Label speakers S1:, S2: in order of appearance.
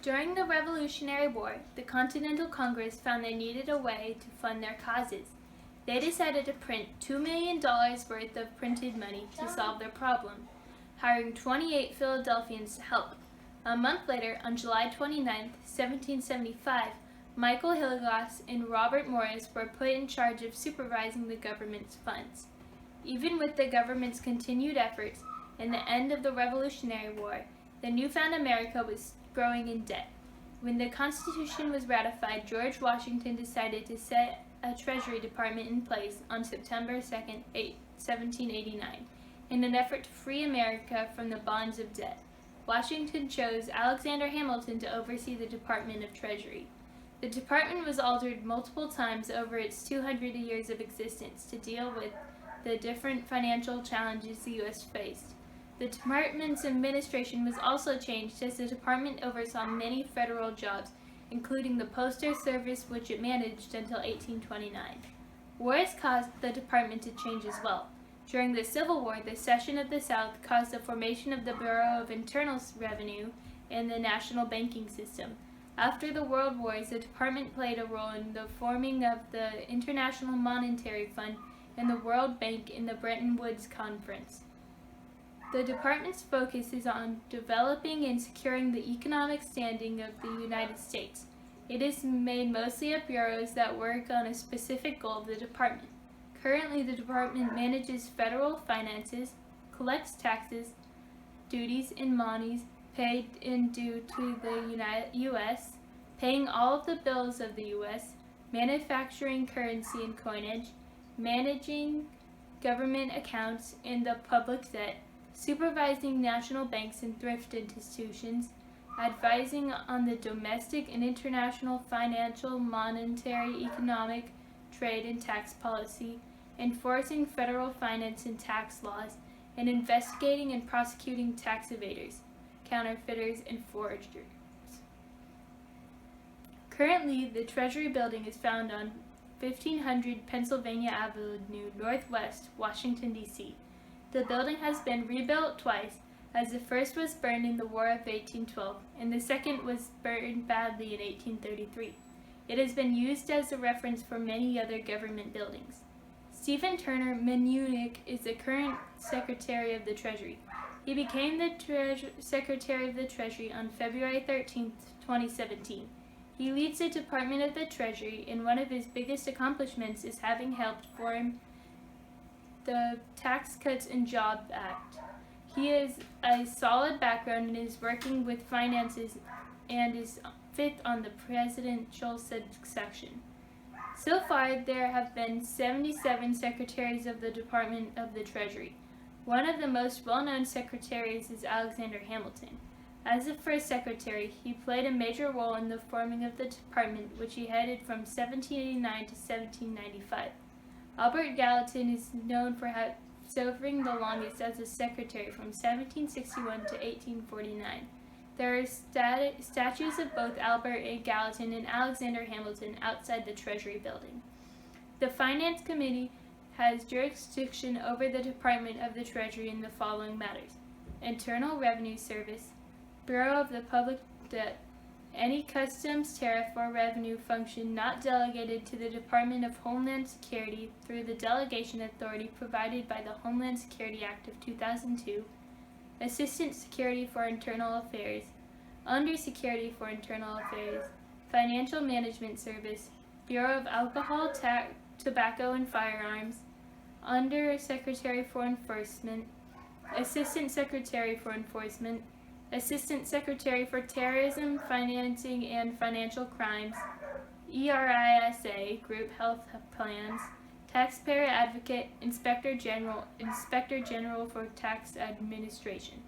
S1: During the Revolutionary War, the Continental Congress found they needed a way to fund their causes. They decided to print $2 million worth of printed money to solve their problem, hiring 28 Philadelphians to help. A month later, on July 29, 1775, Michael Hillegas and Robert Morris were put in charge of supervising the government's funds. Even with the government's continued efforts and the end of the Revolutionary War, the newfound America was growing in debt. When the Constitution was ratified, George Washington decided to set a Treasury Department in place on September 2, 1789, in an effort to free America from the bonds of debt. Washington chose Alexander Hamilton to oversee the Department of Treasury. The department was altered multiple times over its 200 years of existence to deal with the different financial challenges the U.S. faced. The department's administration was also changed as the department oversaw many federal jobs, including the Postal Service, which it managed until 1829. Wars caused the department to change as well. During the Civil War, the secession of the South caused the formation of the Bureau of Internal Revenue and the national banking system. After the World Wars, the department played a role in the forming of the International Monetary Fund and the World Bank in the Bretton Woods Conference. The department's focus is on developing and securing the economic standing of the United States. It is made mostly of bureaus that work on a specific goal of the department. Currently, the department manages federal finances, collects taxes, duties, and monies paid and due to the U.S., paying all of the bills of the U.S., manufacturing currency and coinage, managing government accounts and the public debt, supervising national banks and thrift institutions, advising on the domestic and international financial, monetary, economic, trade, and tax policy, enforcing federal finance and tax laws, and investigating and prosecuting tax evaders, counterfeiters, and forgers. Currently, the Treasury building is found on 1500 Pennsylvania Avenue, Northwest, Washington, D.C. The building has been rebuilt twice, as the first was burned in the War of 1812, and the second was burned badly in 1833. It has been used as a reference for many other government buildings. Stephen Turner Munich is the current Secretary of the Treasury. He became the Secretary of the Treasury on February 13, 2017. He leads the Department of the Treasury, and one of his biggest accomplishments is having helped form the Tax Cuts and Jobs Act. He has a solid background and is working with finances and is fit on the presidential succession. So far, there have been 77 secretaries of the Department of the Treasury. One of the most well-known secretaries is Alexander Hamilton. As the first secretary, he played a major role in the forming of the department, which he headed from 1789 to 1795. Albert Gallatin is known for serving the longest as a secretary from 1761 to 1849. There are statues of both Albert A. Gallatin and Alexander Hamilton outside the Treasury building. The Finance Committee has jurisdiction over the Department of the Treasury in the following matters: Internal Revenue Service, Bureau of the Public Debt, any customs, tariff, or revenue function not delegated to the Department of Homeland Security through the delegation authority provided by the Homeland Security Act of 2002, Assistant Secretary for Internal Affairs, Under Secretary for Internal Affairs, Financial Management Service, Bureau of Alcohol, Tobacco, and Firearms, Under Secretary for Enforcement, Assistant Secretary for Enforcement, Assistant Secretary for Terrorism, Financing, and Financial Crimes, ERISA, Group Health Plans, Taxpayer Advocate, Inspector General for Tax Administration.